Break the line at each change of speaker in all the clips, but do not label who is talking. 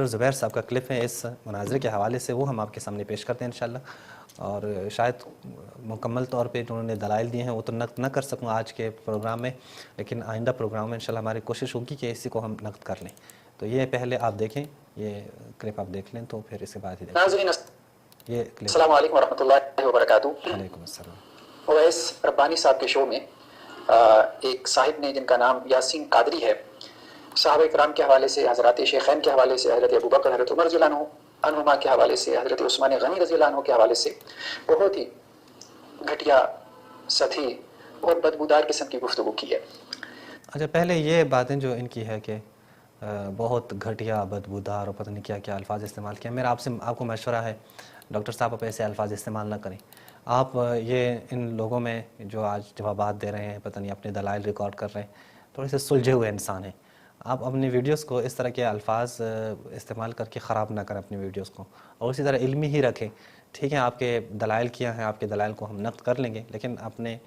زبیر صاحب کا کلپ ہے اس مناظرے کے حوالے سے، وہ ہم آپ کے سامنے پیش کرتے ہیں انشاءاللہ، اور شاید مکمل طور پہ جو انہوں نے دلائل دیے ہیں وہ تو نقد نہ کر سکوں آج کے پروگرام میں، لیکن آئندہ پروگرام میں انشاءاللہ ہماری کوشش ہوگی کہ اسی کو ہم نقد کر لیں۔ تو یہ پہلے آپ دیکھیں، یہ کلپ آپ دیکھ لیں تو پھر اس کے بعد ہی دیکھیں۔
ناظرین
یہ کلپ۔
السلام علیکم ورحمۃ اللہ وبرکاتہ۔
وعلیکم السلام۔
اویس ربانی صاحب کے شو میں ایک صاحب نے جن کا نام یاسین قادری ہے، صحابہ کرام کے حوالے سے، حضرات شیخین کے حوالے سے، حضرت ابوبکر، حضرت عمر رضی اللہ عنہما کے حوالے سے، حضرت عثمان غنی رضی اللہ عنہ کے حوالے سے بہت ہی گھٹیا، سطحی اور بدبودار قسم کی گفتگو کی ہے۔
اچھا، پہلے یہ باتیں جو ان کی ہے کہ بہت گھٹیا، بدبودار اور پتہ نہیں کیا کیا الفاظ استعمال کیا، میرا آپ کو مشورہ ہے ڈاکٹر صاحب آپ ایسے الفاظ استعمال نہ کریں۔ آپ یہ ان لوگوں میں جو آج جوابات دے رہے ہیں، پتہ نہیں اپنے دلائل ریکارڈ کر رہے ہیں، تھوڑے سے سلجھے ہوئے انسان ہیں۔ آپ اپنی ویڈیوز کو اس طرح کے الفاظ استعمال کر کے خراب نہ کریں اپنی ویڈیوز کو، اور اسی طرح علمی ہی رکھیں۔ ٹھیک ہے، آپ کے دلائل کیا ہیں، آپ کے دلائل کو ہم نقد کر لیں گے، لیکن اپنے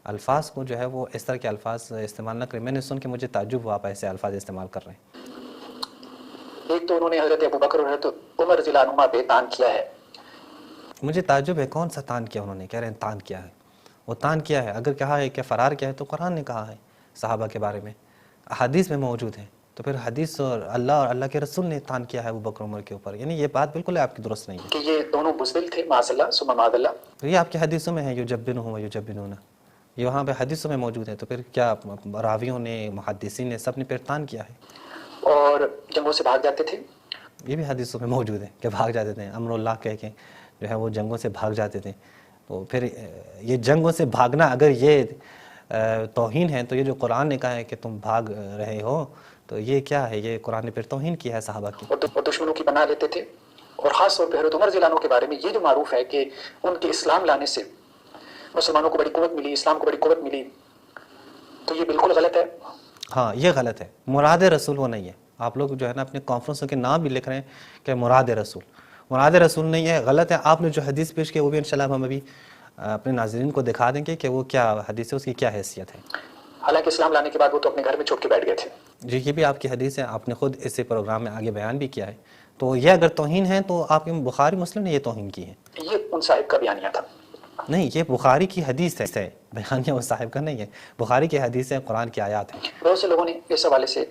الفاظ کو جو ہے وہ اس طرح کے الفاظ استعمال نہ کریں۔ میں نے سن کے مجھے تعجب ہوا آپ ایسے الفاظ استعمال کر رہے ہیں۔
ایک تو انہوں نے حضرت ابوبکر اور حضرت عمر رضی اللہ عنہما پہ تان کیا ہے۔
مجھے تعجب ہے کون سا تان کیا انہوں نے، کہہ رہے ہیں تان کیا ہے۔ وہ تان کیا ہے؟ اگر کہا ہے کہ فرار کیا ہے تو قرآن نے کہا ہے صحابہ کے بارے میں، حدیث میں موجود ہے، تو پھر حدیث اور اللہ کے رسول نے تان کیا ہے ابوبکر عمر کے اوپر، یعنی یہ بات بالکل آپ کی درست نہیں ہے
کہ یہ دونوں بزدل تھے، معاذ اللہ ثم معاذ اللہ۔
تو یہ آپ کی حدیثوں میں ہے، یجبنہ و یجبنون، یہ وہاں پہ حدیثوں میں موجود ہے، تو پھر کیا راویوں نے، محدثین نے، سب نے پھر تان کیا ہے؟
اور جنگوں سے بھاگ جاتے تھے،
یہ بھی حدیثوں میں موجود ہے کہ بھاگ جاتے تھے، امر اللہ کہہ کے جو ہے وہ جنگوں سے بھاگ جاتے تھے۔ تو پھر یہ جنگوں سے بھاگنا اگر یہ توہین ہے، تو یہ جو قرآن نے کہا ہے کہ تم بھاگ رہے ہو، تو یہ کیا ہے؟ یہ قرآن نے پھر توہین کیا ہے صحابہ کی۔
اور دشمنوں کی پناہ لیتے تھے، اور خاص طور پہ حضرت عمر رضی اللہ عنہ کے بارے میں یہ جو معروف ہے کہ ان کے اسلام لانے سے مسلمانوں کو بڑی قوت ملی، اسلام کو بڑی قوت ملی، تو یہ بالکل غلط ہے۔
ہاں، یہ غلط ہے، مراد رسول وہ نہیں ہے۔ آپ لوگ جو ہے نا اپنے کانفرنسوں کے نام بھی لکھ رہے ہیں کہ مراد رسول نہیں ہے، غلط ہے۔ آپ نے جو حدیث پیش کی وہ بھی انشاءاللہ ہم ابھی اپنے ناظرین کو دکھا دیں گے کہ وہ کیا حدیث ہے، اس کی کیا حیثیت ہے۔
حالانکہ اسلام لانے کے بعد وہ تو اپنے گھر میں چھپ کے بیٹھ گئے تھے۔
جی، یہ بھی آپ کی حدیث ہے، آپ نے خود اسی پروگرام میں آگے بیان بھی کیا ہے۔ تو یہ اگر توہین ہے تو آپ کے بخاری مسلم نے یہ توہین کی ہے۔
یہ ان صاحب کا بیانیہ تھا۔
نہیں، یہ بخاری کی حدیث ہے، بیانیہ وہ صاحب کا نہیں ہے، بخاری کی حدیث ہے، قرآن کی آیات ہیں۔
بہت سے لوگوں نے اس حوالے سے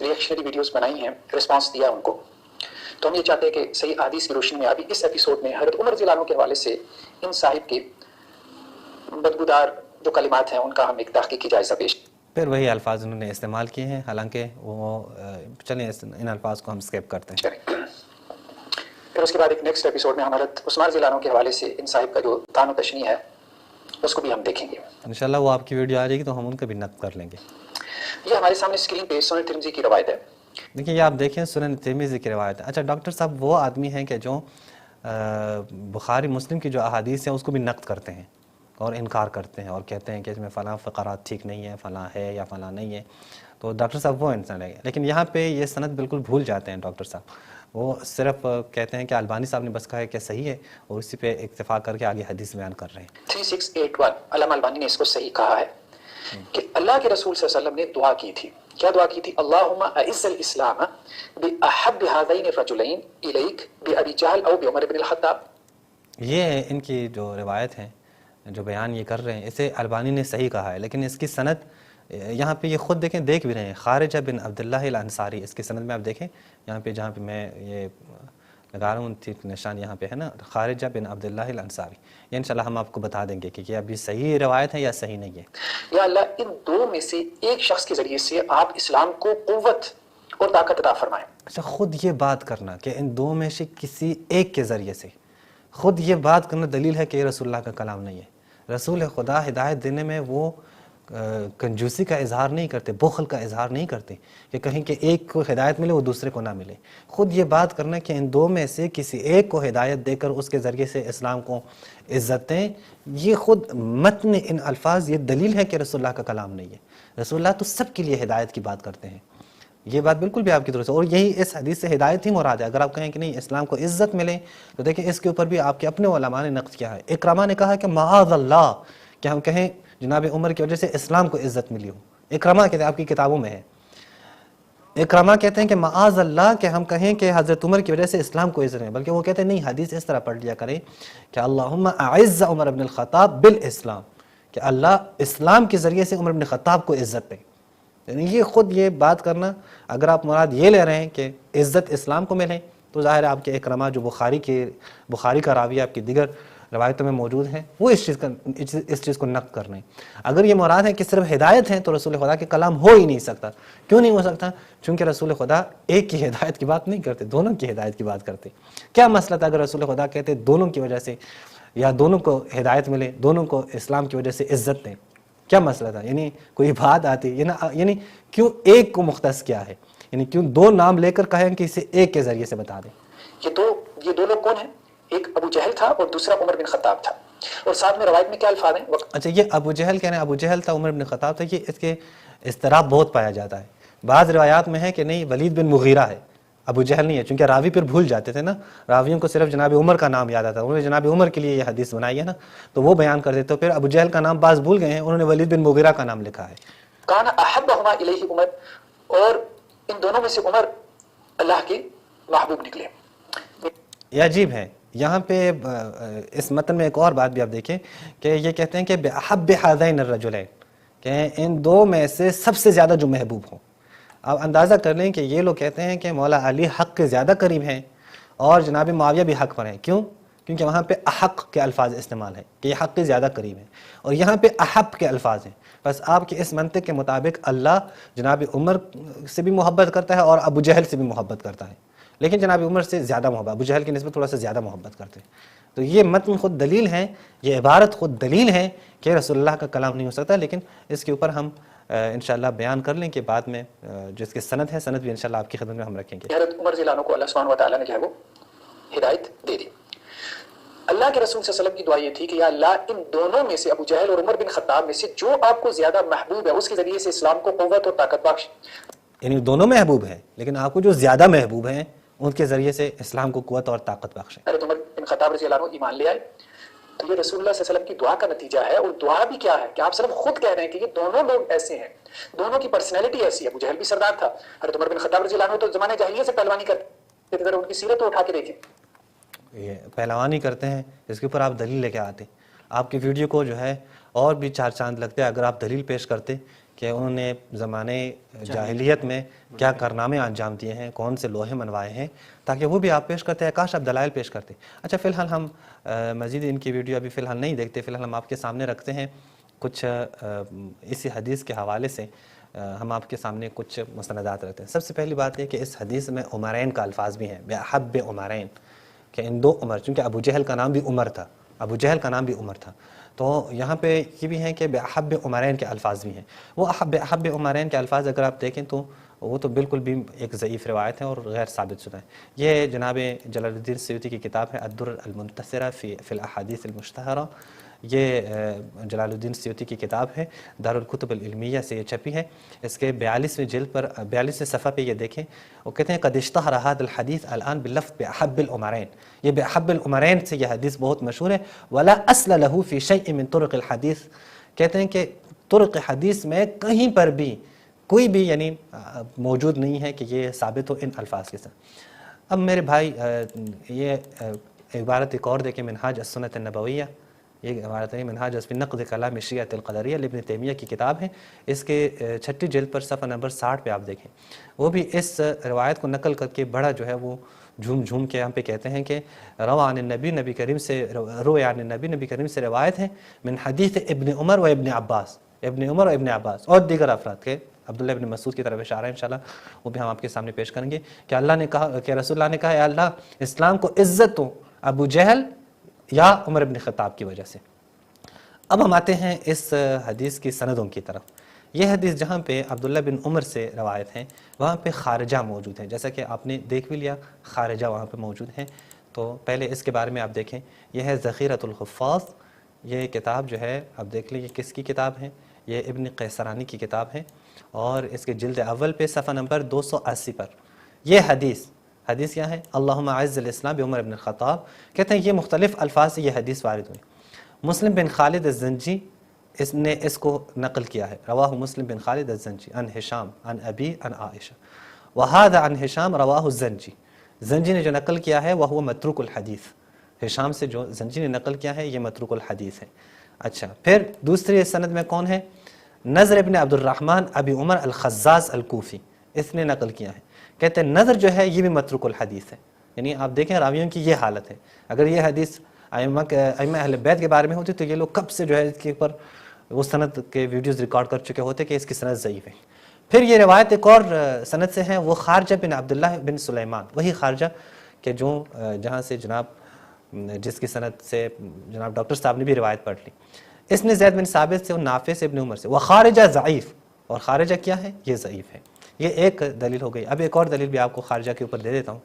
ریئیکشنری ویڈیوز بنائی ہیں، رسپانس دیا ان کو، تو ہم یہ چاہتے ہیں کہ صحیح احادیث کی روشنی میں ابھی اس ایپیسوڈ میں حضرت عمر رضی اللہ عنہ کے حوالے سے ان صاحب کے بدبودار جو کلمات ہیں ان کا ہم ایک تحقیقی جائزہ پیش۔
پھر وہی الفاظ انہوں نے استعمال کیے ہیں، حالانکہ وہ چلیں ان الفاظ کو ہم اسکیپ کرتے ہیں۔
پھر اس کے بعد ایک نیکسٹ ایپیسوڈ میں ہم حضرت عثمان رضی اللہ عنہ کے حوالے سے ان صاحب کا جو طعن و تشنیع ہے اس کو بھی ہم دیکھیں گے
انشاءاللہ۔ وہ آپ کی ویڈیو آ جائے گی تو ہم ان کا بھی نقد کر لیں گے۔
یہ ہمارے سامنے اسکرین پہ سنن ترمذی کی روایت ہے۔
دیکھیں، یہ آپ دیکھیں سنن ترمذی کی روایت ہے۔ اچھا، ڈاکٹر صاحب وہ آدمی ہیں کہ جو بخاری مسلم کی جو احادیث ہیں اس کو بھی نقد کرتے ہیں اور انکار کرتے ہیں اور کہتے ہیں کہ اس میں فلاں فقرات ٹھیک نہیں ہے، فلاں ہے یا فلاں نہیں ہے۔ تو ڈاکٹر صاحب وہ انسان ہے، لیکن یہاں پہ یہ سند بالکل بھول جاتے ہیں ڈاکٹر صاحب۔ وہ صرف کہتے ہیں کہ البانی صاحب نے بس کہا ہے کہ صحیح ہے، اور اسی پہ اکتفا کر کے آگے حدیث بیان کر رہے ہیں۔
3681 علامہ البانی نے اس کو صحیح کہا ہے کہ اللہ کے رسول صلی اللہ علیہ وسلم نے دعا کی تھی۔ کیا دعا کی تھی؟ اللہم اعز الاسلام باحب هذین الرجلین الیک بابی جہل او بعمر بن الخطاب۔
یہ ان کی جو روایت ہیں، جو بیان یہ کر رہے ہیں، اسے البانی نے صحیح کہا ہے، لیکن اس کی سند یہاں پہ یہ خود دیکھیں، دیکھ بھی رہے ہیں، خارجہ بن عبداللہ الانصاری، اس کی سند میں آپ دیکھیں یہاں پہ، جہاں پہ میں یہ لگا رہا ہوں نشان یہاں پہ ہے نا، خارجہ بن عبداللہ الانصاری۔ یہ انشاءاللہ ہم آپ کو بتا دیں گے کہ یہ ابھی صحیح روایت ہے یا صحیح نہیں ہے۔
یا اللہ ان دو میں سے ایک شخص کے ذریعے سے آپ اسلام کو قوت اور طاقت عطا فرمائیں۔
اچھا، خود یہ بات کرنا کہ ان دو میں سے کسی ایک کے ذریعے سے، خود یہ بات کرنا دلیل ہے کہ یہ رسول اللہ کا کلام نہیں ہے۔ رسول خدا ہدایت دینے میں وہ کنجوسی کا اظہار نہیں کرتے، بخل کا اظہار نہیں کرتے کہ کہیں کہ ایک کو ہدایت ملے وہ دوسرے کو نہ ملے۔ خود یہ بات کرنا کہ ان دو میں سے کسی ایک کو ہدایت دے کر اس کے ذریعے سے اسلام کو عزت دیں، یہ خود متن ان الفاظ یہ دلیل ہے کہ رسول اللہ کا کلام نہیں ہے۔ رسول اللہ تو سب کے لیے ہدایت کی بات کرتے ہیں، یہ بات بالکل بھی آپ کی درست ہے، اور یہی اس حدیث سے ہدایت ہی مراد ہے۔ اگر آپ کہیں کہ نہیں اسلام کو عزت ملے تو دیکھیں اس کے اوپر بھی آپ کے اپنے علماء نے نقد کیا ہے۔ اکرمہ نے کہا کہ معاذ اللہ کہ ہم کہیں جناب عمر کی وجہ سے اسلام کو عزت ملی ہو، اکرمہ کہتے ہیں، آپ کی کتابوں میں ہے۔ اکرامہ کہتے ہیں کہ معاذ اللہ کہ ہم کہیں کہ حضرت عمر کی وجہ سے اسلام کو عزت ہے، بلکہ وہ کہتے ہیں نہیں، حدیث اس طرح پڑھ لیا کریں کہ اللہم اعز عمر بن الخطاب بالاسلام، کہ اللہ اسلام کے ذریعے سے عمر بن الخطاب کو عزت دے. یعنی یہ خود یہ بات کرنا، اگر آپ مراد یہ لے رہے ہیں کہ عزت اسلام کو ملے، تو ظاہر ہے آپ کے اکرامہ جو بخاری کا راوی آپ کی دیگر روایتوں میں موجود ہیں، وہ اس چیز کو نقد کر رہے ہیں. اگر یہ مراد ہے کہ صرف ہدایت ہیں تو رسول خدا کے کلام ہو ہی نہیں سکتا. کیوں نہیں ہو سکتا؟ چونکہ رسول خدا ایک کی ہدایت کی بات نہیں کرتے، دونوں کی ہدایت کی بات کرتے. کیا مسئلہ تھا اگر رسول خدا کہتے دونوں کی وجہ سے، یا دونوں کو ہدایت ملے، دونوں کو اسلام کی وجہ سے عزت دیں؟ کیا مسئلہ تھا؟ یعنی کوئی بات آتی، یعنی کیوں ایک کو مختص کیا ہے؟ یعنی کیوں دو نام لے کر کہیں کہ اسے ایک کے ذریعے سے بتا دیں؟
یہ دو لوگ کون ہیں؟ ایک ابو جہل تھا اور دوسرا عمر بن خطاب تھا. اور ساتھ میں روایت میں کیا الفاظ ہیں؟
اچھا، یہ ابو جہل کہہ رہے ہیں، ابو جہل تھا، عمر بن خطاب تھا. یہ اس کے اضطراب بہت پایا جاتا ہے. بعض روایات میں ہے کہ نہیں، ولید بن مغیرہ ہے، ابو جہل نہیں ہے. چونکہ راوی پھر بھول جاتے تھے نا، راویوں کو صرف جناب عمر کا نام یاد آتا ہے. انہوں نے جناب عمر کے لیے یہ حدیث بنائی ہے نا، تو وہ بیان کر دیتے. پھر ابو جہل کا نام بعض بھول گئے ہیں، انہوں نے ولید بن مغیرہ کا نام لکھا ہے.
کان احبہما الیہ عمر، اور ان دونوں میں سے عمر اللہ کے محبوب نکلے.
یہ عجیب ہے. یہاں پہ اس متن میں ایک اور بات بھی آپ دیکھیں کہ یہ کہتے ہیں کہ بأحب ہذین الرجلین، کہ ان دو میں سے سب سے زیادہ جو محبوب ہوں. آپ اندازہ کر لیں کہ یہ لوگ کہتے ہیں کہ مولا علی حق کے زیادہ قریب ہیں اور جناب معاویہ بھی حق پر ہیں. کیوں؟ کیونکہ وہاں پہ احق کے الفاظ استعمال ہیں کہ یہ حق کے زیادہ قریب ہیں، اور یہاں پہ احب کے الفاظ ہیں. بس آپ کے اس منطق کے مطابق اللہ جناب عمر سے بھی محبت کرتا ہے اور ابو جہل سے بھی محبت کرتا ہے، لیکن جناب عمر سے زیادہ محبت، ابو جہل کی نسبت تھوڑا سا زیادہ محبت کرتے ہیں. تو یہ متن خود دلیل ہے، یہ عبارت خود دلیل ہے کہ رسول اللہ کا کلام نہیں ہو سکتا. لیکن اس کے اوپر ہم انشاءاللہ بیان کر لیں کہ بعد میں جس کے سند ہے، سند بھی انشاءاللہ آپ کی خدمت میں ہم رکھیں گے.
حضرت عمر رضی اللہ عنہ کو اللہ سبحانہ وتعالیٰ نے جو ہے وہ ہدایت دے دی. اللہ کے رسول صلی اللہ علیہ وسلم کی دعا یہ تھی کہ یا اللہ، ان دونوں میں سے ابو جہل اور عمر بن خطاب میں سے جو آپ کو زیادہ محبوب ہے، اس کے ذریعے سے اسلام کو قوت اور طاقت بخش.
یعنی دونوں محبوب ہیں، لیکن آپ کو جو زیادہ محبوب ہیں ان کے ذریعے سے اسلام کو قوت اور طاقت بخشیں.
حضرت عمر بن خطاب رضی اللہ عنہ ایمان لے آئے. تو یہ رسول اللہ صلی اللہ علیہ وسلم کی دعا کا نتیجہ ہے. اور دعا بھی کیا ہے کہ آپ صرف خود کہہ رہے ہیں کہ یہ دونوں لوگ ایسے ہیں، دونوں کی پرسنالٹی ایسی ہے. ابو جہل بھی سردار تھا، حضرت عمر بن خطاب رضی اللہ عنہ تو زمانے جاہلیت سے پہلوانی کرتے تھے. ان کی سیرت تو اٹھا کے دیکھیں.
یہ پہلوانی کرتے ہیں، اس کے اوپر آپ دلیل لے کے آتے. آپ کی ویڈیو کو جو ہے اور بھی چار چاند لگتے اگر آپ دلیل پیش کرتے کہ انہوں نے زمانے جاہلیت میں کیا کارنامے انجام دیے ہیں، کون سے لوہے منوائے ہیں، تاکہ وہ بھی آپ پیش کرتے ہیں. کاش آپ دلائل پیش کرتے. اچھا، فی الحال ہم مزید ان کی ویڈیو ابھی فی الحال نہیں دیکھتے. فی الحال ہم آپ کے سامنے رکھتے ہیں کچھ اسی حدیث کے حوالے سے ہم آپ کے سامنے کچھ مستندات رکھتے ہیں. سب سے پہلی بات یہ کہ اس حدیث میں عمرین کا الفاظ بھی ہیں، بأحب عمرین، کہ ان دو عمر، چونکہ ابو جہل کا نام بھی عمر تھا، ابو جہل کا نام بھی عمر تھا. تو یہاں پہ یہ بھی ہیں کہ بأحب عمرین کے الفاظ بھی ہیں. وہ بأحب عمرین کے الفاظ اگر آپ دیکھیں تو وہ تو بالکل بھی ایک ضعیف روایت ہے اور غیر ثابت شدہ ہے. یہ جناب جلال الدین سیوطی کی کتاب ہے الدر المنتصرہ فی الاحادیث المشتہرہ. یہ جلال الدین سیوطی کی کتاب ہے، دارالکتب العلمیہ سے یہ چھپی ہے. اس کے 42ویں جلد پر 42ویں صفحہ پہ یہ دیکھیں، وہ کہتے ہیں قد اشتہر هذا الحدیث الان باللفظ بأحب العمرین. یہ بأحب العمرین سے یہ حدیث بہت مشہور ہے. ولا اصل له فی شیء من طرق الحدیث. کہتے ہیں کہ طرق حدیث میں کہیں پر بھی کوئی بھی یعنی موجود نہیں ہے کہ یہ ثابت ہو ان الفاظ کے ساتھ. اب میرے بھائی یہ عبارت ایک اور دیکھیں، منہاج السنۃ النبویہ. یہ عبارت ہے منہاج فی نقد کلام شیعۃ القدریہ، ابن تیمیہ کی کتاب ہے. اس کے 6 جلد پر صفحہ نمبر 60 پہ آپ دیکھیں، وہ بھی اس روایت کو نقل کر کے بڑا جو ہے وہ جھوم جھوم کے ہم پہ کہتے ہیں کہ روا عن النبی، نبی کریم سے روی عن النبی، نبی کریم سے روایت ہے من حدیث ابن عمر و ابن عباس، ابن عمر و ابن عباس اور دیگر افراد کے. عبداللہ ابن مسعود کی طرف اشارہ ہے، انشاءاللہ وہ بھی ہم آپ کے سامنے پیش کریں گے کہ اللہ نے کہا کہ رسول اللہ نے کہا اے اللہ، اسلام کو عزت تو ابو جہل یا عمر ابن خطاب کی وجہ سے. اب ہم آتے ہیں اس حدیث کی سندوں کی طرف. یہ حدیث جہاں پہ عبداللہ بن عمر سے روایت ہیں، وہاں پہ خارجہ موجود ہیں. جیسا کہ آپ نے دیکھ بھی لیا، خارجہ وہاں پہ موجود ہیں. تو پہلے اس کے بارے میں آپ دیکھیں، یہ ہے ذخیرۃ الحفاظ. یہ کتاب جو ہے آپ دیکھ لیں، یہ کس کی کتاب ہے؟ یہ ابن قیسرانی کی کتاب ہے، اور اس کے جلد اول پہ صفحہ نمبر 280 پر یہ حدیث کیا ہے؟ اللہم اعز الاسلام بعمر بن الخطاب. کہتے ہیں یہ مختلف الفاظ سے یہ حدیث وارد ہوئی. مسلم بن خالد الزنجی اس نے اس کو نقل کیا ہے، رواہ مسلم بن خالد الزنجی عن ہشام عن ابی عن عائشہ. وهذا عن ہشام رواہ الزنجی، زنجی نے جو نقل کیا ہے وہ متروک الحدیث، ہشام سے جو زنجی نے نقل کیا ہے یہ متروک الحدیث ہے۔ اچھا پھر دوسری سند میں کون ہے؟ نضر ابن عبد الرحمن ابی عمر الخزاز الکوفی، اس نے نقل کیا ہے، کہتے ہیں نظر جو ہے یہ بھی متروک الحدیث ہے۔ یعنی آپ دیکھیں راویوں کی یہ حالت ہے، اگر یہ حدیث ائمہ اہل بیت کے بارے میں ہوتی تو یہ لوگ کب سے جو ہے اس کے اوپر وہ سند کے ویڈیوز ریکارڈ کر چکے ہوتے کہ اس کی سند ضعیف ہے۔ پھر یہ روایت ایک اور سند سے ہے، وہ خارجہ بن عبداللہ بن سلیمان، وہی خارجہ کہ جو جہاں سے جناب جس کی سند سے جناب ڈاکٹر صاحب نے بھی روایت پڑھ لی، اس نے زید بن ثابت سے اور نافع سے ابن عمر سے، وہ خارجہ ضعیف، اور خارجہ کیا ہے؟ یہ ضعیف ہے۔ یہ ایک دلیل ہو گئی۔ اب ایک اور دلیل بھی آپ کو خارجہ کے اوپر دے دیتا ہوں۔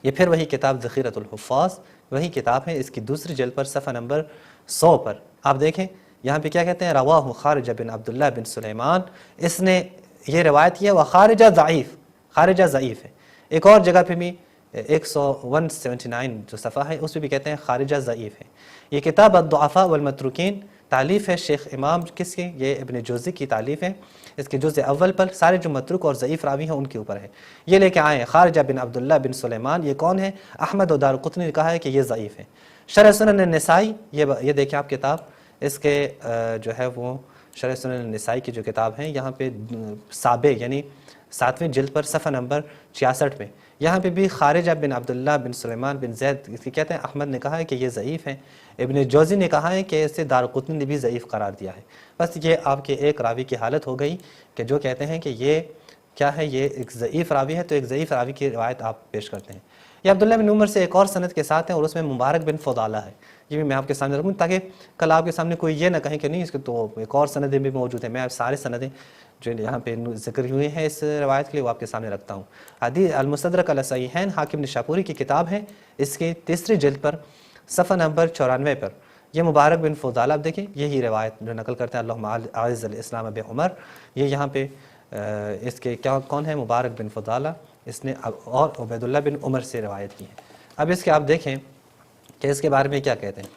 یہ پھر وہی کتاب ذخیرۃ الحفاظ، وہی کتاب ہے، اس کی دوسری جلد پر صفحہ نمبر 100 پر آپ دیکھیں، یہاں پہ کیا کہتے ہیں؟ رواہ خارجہ بن عبداللہ بن سلیمان، اس نے یہ روایت کی ہے، وہ خارجہ ضعیف، خارجہ ضعیف ہے۔ ایک اور جگہ پہ بھی 179 جو صفحہ ہے اس پہ بھی کہتے ہیں خارجہ ضعیف ہے۔ یہ کتاب الضعفاء والمتروکین تالیف ہے شیخ امام کس کی؟ یہ ابن جوزی کی تالیف ہے۔ اس کے جزء اول پر سارے جو متروک اور ضعیف راوی ہیں ان کے اوپر ہے۔ یہ لے کے آئے ہیں خارجہ بن عبداللہ بن سلیمان، یہ کون ہے؟ احمد و دارقطنی نے کہا ہے کہ یہ ضعیف ہے۔ شرح سنن النسائی، یہ دیکھیں آپ کتاب، اس کے جو ہے وہ شرح سنن النسائی کی جو کتاب ہے، یہاں پہ سابع یعنی 7ویں جلد پر صفحہ نمبر 66 میں یہاں پہ بھی خارجہ بن عبداللہ بن سلیمان بن زید اس کی کہتے ہیں، احمد نے کہا ہے کہ یہ ضعیف ہے، ابن جوزی نے کہا ہے کہ اسے دارقطنی نے بھی ضعیف قرار دیا ہے۔ بس یہ آپ کے ایک راوی کی حالت ہو گئی کہ جو کہتے ہیں کہ یہ کیا ہے، یہ ایک ضعیف راوی ہے، تو ایک ضعیف راوی کی روایت آپ پیش کرتے ہیں۔ یہ عبداللہ بن عمر سے ایک اور سند کے ساتھ ہے، اور اس میں مبارک بن فضالہ ہے، یہ بھی میں آپ کے سامنے رکھوں تاکہ کل آپ کے سامنے کوئی یہ نہ کہیں کہ نہیں اس کے تو ایک اور سندیں بھی موجود ہیں۔ میں آپ سارے سندیں جو یہاں پہ ذکر ہوئے ہیں اس روایت کے لیے وہ آپ کے سامنے رکھتا ہوں۔ حدیث المستدرک علی الصحیحین حاکم نشاپوری کی کتاب ہے، اس کی تیسری جلد پر صفحہ نمبر 94 پر یہ مبارک بن فضالہ، آپ دیکھیں یہی روایت جو نقل کرتے ہیں اللہم اعز الاسلام بعمر، یہ یہاں پہ اس کے کیا کون ہے؟ مبارک بن فضالہ، اس نے اور عبیداللہ بن عمر سے روایت کی ہے۔ اب اس کے آپ دیکھیں کہ اس کے بارے میں کیا کہتے ہیں۔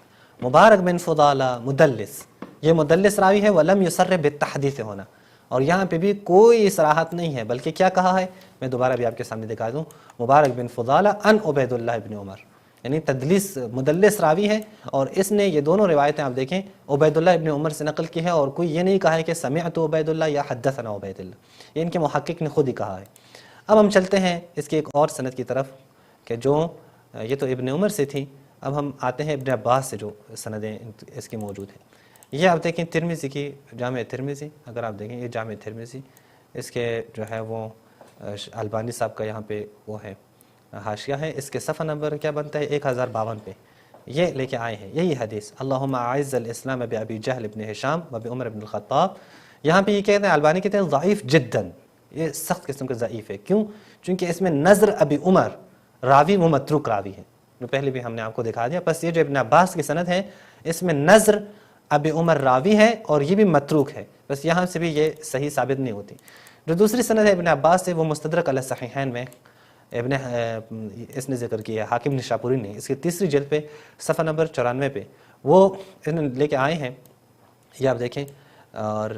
مبارک بن فضالہ مدلس، یہ مدلس راوی ہے، ولم یصرح بالتحدیث ہونا، اور یہاں پہ بھی کوئی صراحت نہیں ہے، بلکہ کیا کہا ہے میں دوبارہ بھی آپ کے سامنے دکھا دوں، مبارک بن فضالہ ان عبیداللہ بن عمر، یعنی تدلیس مدلس راوی ہے، اور اس نے یہ دونوں روایتیں آپ دیکھیں عبیداللہ ابن عمر سے نقل کی ہے، اور کوئی یہ نہیں کہا ہے کہ سمعت عبیداللہ یا حدثنا عبیداللہ، یہ ان کے محقق نے خود ہی کہا ہے۔ اب ہم چلتے ہیں اس کی ایک اور سند کی طرف کہ جو یہ تو ابن عمر سے تھی، اب ہم آتے ہیں ابن عباس سے جو سندیں اس کی موجود ہیں۔ یہ آپ دیکھیں ترمذی کی جامع ترمذی، اگر آپ دیکھیں یہ جامع ترمذی، اس کے جو ہے وہ البانی صاحب کا یہاں پہ وہ ہے حاشیہ ہے، اس کے صفحہ نمبر کیا بنتا ہے 1052 پہ یہ لے کے آئے ہیں یہی حدیث، اللہم اعز الاسلام بابی جہل ابن ہشام وبی عمر ابن الخطاب۔ یہاں پہ یہ کہتے ہیں البانی کہتے ہیں ضعیف جداً، یہ سخت قسم کا ضعیف ہے، کیوں؟ چونکہ اس میں نظر ابی عمر راوی وہ متروک راوی ہے، جو پہلے بھی ہم نے آپ کو دکھا دیا۔ بس یہ جو ابن عباس کی سند ہے اس میں نظر ابی عمر راوی ہے اور یہ بھی متروک ہے، بس یہاں سے بھی یہ صحیح ثابت نہیں ہوتی۔ جو دوسری سند ہے ابن عباس سے وہ مستدرک علی الصحیحین میں اس نے ذکر کیا ہے، حاکم نشاپوری نے اس کی تیسری جلد پہ صفحہ نمبر 94 پہ وہ لے کے آئے ہیں، یہ آپ دیکھیں، اور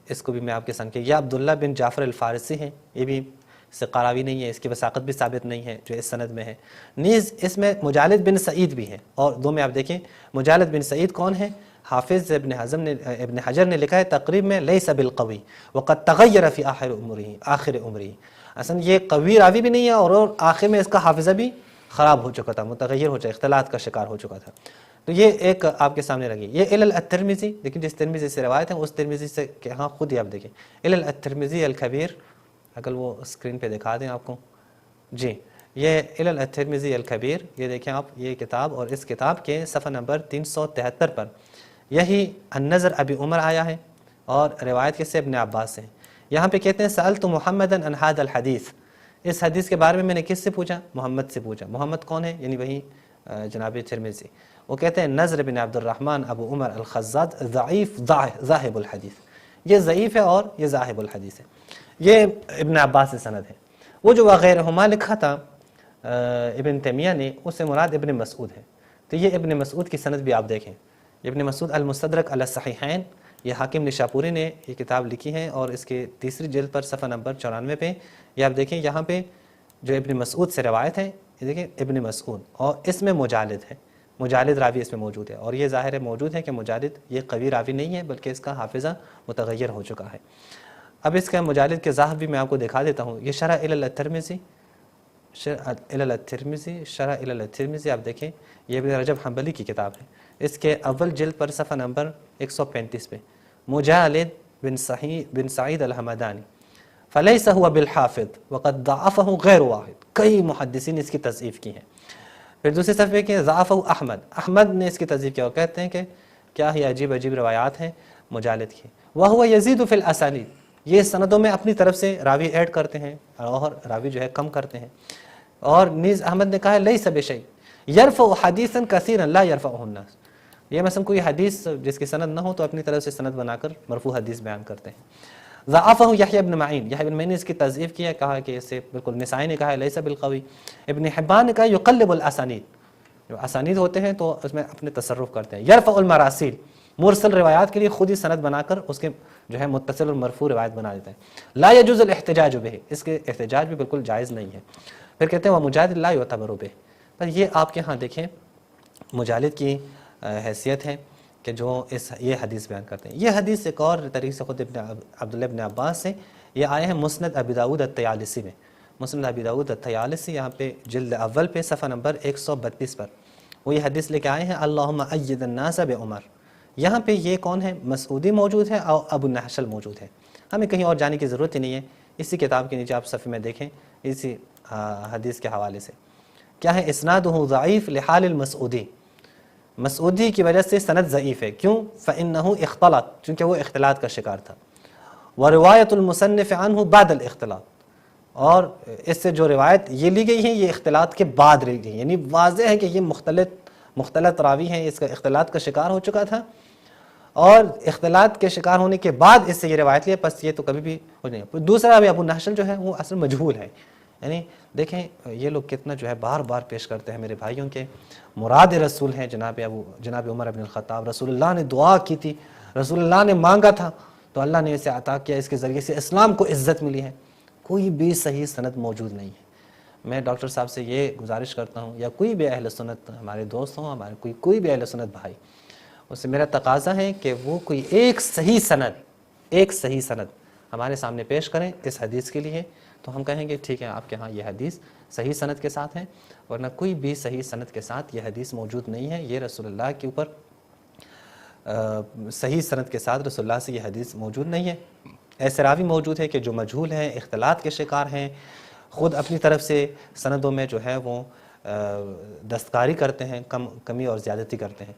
اس کو بھی میں آپ کے سامنے یہ عبداللہ بن جعفر الفارسی ہیں، یہ بھی ثقہ راوی نہیں ہے، اس کی وثاقت بھی ثابت نہیں ہے جو اس سند میں ہے۔ نیز اس میں مجالد بن سعید بھی ہے، اور دو میں آپ دیکھیں مجالد بن سعید کون ہے؟ حافظ ابن حجر نے لکھا ہے تقریب میں لیس بالقوی وقد تغیر فی آخر عمری، اصلا یہ قوی راوی بھی نہیں ہے، اور آخر میں اس کا حافظہ بھی خراب ہو چکا تھا، متغیر ہو چکا، اختلاط کا شکار ہو چکا تھا۔ تو یہ ایک آپ کے سامنے رکھی۔ یہ علل الترمذی، لیکن جس ترمذی سے روایت ہے اس ترمذی سے کہ ہاں خود ہی آپ دیکھیں علل الترمذی الکبیر، اگر وہ اسکرین پہ دکھا دیں آپ کو، جی یہ علل الترمذی الکبیر، یہ دیکھیں آپ یہ کتاب، اور اس کتاب کے صفحہ نمبر 373 پر یہی النظر ابی عمر آیا ہے، اور روایت کس سے؟ ابن عباس سے۔ یہاں پہ کہتے ہیں سألت محمدا عن هذا الحدیث، اس حدیث کے بارے میں میں نے کس سے پوچھا؟ محمد سے پوچھا۔ محمد کون ہے؟ یعنی وہی جناب ترمذی۔ وہ کہتے ہیں نضر بن عبد الرحمن ابو عمر الخزاز ضعیف ذاہب الحدیث، یہ ضعیف ہے اور یہ ذاہب الحدیث ہے۔ یہ ابن عباس سے سند ہے۔ وہ جو وغیرہما لکھا تھا ابن تیمیہ نے، اس سے مراد ابن مسعود ہے، تو یہ ابن مسعود کی سند بھی آپ دیکھیں، ابن مسعود المستدرک علی الصحیحین، یہ حاکم نشاپوری نے یہ کتاب لکھی ہے اور اس کے تیسری جلد پر صفحہ نمبر 94 پہ یہ آپ دیکھیں، یہاں پہ جو ابن مسعود سے روایت ہے، یہ دیکھیں ابن مسعود، اور اس میں مجالد ہے، مجالد راوی اس میں موجود ہے، اور یہ ظاہر ہے موجود ہے کہ مجالد یہ قوی راوی نہیں ہے بلکہ اس کا حافظہ متغیر ہو چکا ہے۔ اب اس کا مجالد کے ظاہر بھی میں آپ کو دکھا دیتا ہوں۔ یہ شرح الترمذی، شرح الترمذی آپ دیکھیں، یہ ابن رجب حنبلی کی کتاب ہے، اس کے اول جلد پر صفحہ نمبر 135 پہ مجالد بن سعید الحمدانی فلیس هو بالحافظ وقد ضعفه غیر واحد، کئی محدثین نے اس کی تضعیف کی ہیں۔ پھر دوسرے صفحے کے ضعفه احمد نے اس کی تضعیف کیا اور کہتے ہیں کہ کیا ہی عجیب عجیب روایات ہیں مجالد کی۔ وهو يزيد في الاسانید، یہ سندوں میں اپنی طرف سے راوی ایڈ کرتے ہیں اور راوی جو ہے کم کرتے ہیں۔ اور نیز احمد نے کہا ہے لیس بشیء یرفع حدیثا کثیرا لا یرفعه الناس، یہ مثلا کوئی حدیث جس کی سند نہ ہو تو اپنی طرف سے سند بنا کر مرفوع حدیث بیان کرتے ہیں۔ ضعفه یحیی بن معین، یحیی بن معین نے اس کی تضعیف کی ہے، کہا کہ اس سے بالکل، نسائی نے کہا ہے لیس بالقوی، ابن حبان نے کہا یقلب الاسانید، جو اسانید ہوتے ہیں تو اس میں اپنے تصرف کرتے ہیں۔ یرفع المراسیل، مرسل روایات کے لیے خود ہی سند بنا کر اس کے جو ہے متصل اور مرفوع روایت بنا دیتا ہے۔ لا يجوز الاحتجاج به، اس کے احتجاج بھی بالکل جائز نہیں ہے۔ پھر کہتے ہیں وہ مجالد لا یعتبر به، پر یہ آپ کے ہاں دیکھیں مجالد کی حیثیت ہے کہ جو یہ حدیث بیان کرتے ہیں۔ یہ حدیث ایک اور طریق سے خود عبداللہ ابن عباس سے یہ آئے ہیں مسند ابی داؤد الطیالسی میں، مسند ابی داؤد الطیالسی یہاں پہ جلد اول پہ صفحہ نمبر 132 پر وہ یہ حدیث لے کے آئے ہیں، اللہم اید الناس بعمر۔ یہاں پہ یہ کون ہے؟ مسعودی موجود ہے اور ابو نحشل موجود ہے، ہمیں کہیں اور جانے کی ضرورت ہی نہیں ہے، اسی کتاب کے نیچے آپ صفحے میں دیکھیں اسی حدیث کے حوالے سے کیا ہے، اسنادہ ضعیف لحال المسعودی، مسعودی کی وجہ سے سند ضعیف ہے، کیوں؟ فإنہ اختلط، چونکہ وہ اختلاط کا شکار تھا، وروایت المصنف عنہ بعد الاختلاط، اور اس سے جو روایت یہ لی گئی ہے یہ اختلاط کے بعد لی گئی، یعنی واضح ہے کہ یہ مختلط راوی ہیں، اس کا اختلاط کا شکار ہو چکا تھا اور اختلاط کے شکار ہونے کے بعد اس سے یہ روایت لیا، پس یہ تو کبھی بھی ہو نہیں۔ دوسرا ابو نحشل جو ہے وہ اصل مجہول ہے، یعنی دیکھیں یہ لوگ کتنا جو ہے بار بار پیش کرتے ہیں میرے بھائیوں کے مراد رسول ہیں جناب عمر بن الخطاب، رسول اللہ نے دعا کی تھی، رسول اللہ نے مانگا تھا تو اللہ نے اسے عطا کیا، اس کے ذریعے سے اسلام کو عزت ملی ہے، کوئی بھی صحیح سند موجود نہیں ہے۔ میں ڈاکٹر صاحب سے یہ گزارش کرتا ہوں یا کوئی بھی اہل سنت ہمارے دوست ہوں، ہمارے کوئی بھی اہل سنت بھائی، اس سے میرا تقاضا ہے کہ وہ کوئی ایک صحیح سند ہمارے سامنے پیش کریں اس حدیث کے لیے، تو ہم کہیں گے ٹھیک ہے آپ کے ہاں یہ حدیث صحیح سند کے ساتھ ہے، ورنہ کوئی بھی صحیح سند کے ساتھ یہ حدیث موجود نہیں ہے، یہ رسول اللہ کے اوپر صحیح سند کے ساتھ رسول اللہ سے یہ حدیث موجود نہیں ہے۔ ایسے راوی موجود ہے کہ جو مجہول ہیں، اختلاط کے شکار ہیں، خود اپنی طرف سے سندوں میں جو ہے وہ دستکاری کرتے ہیں، کمی اور زیادتی کرتے ہیں۔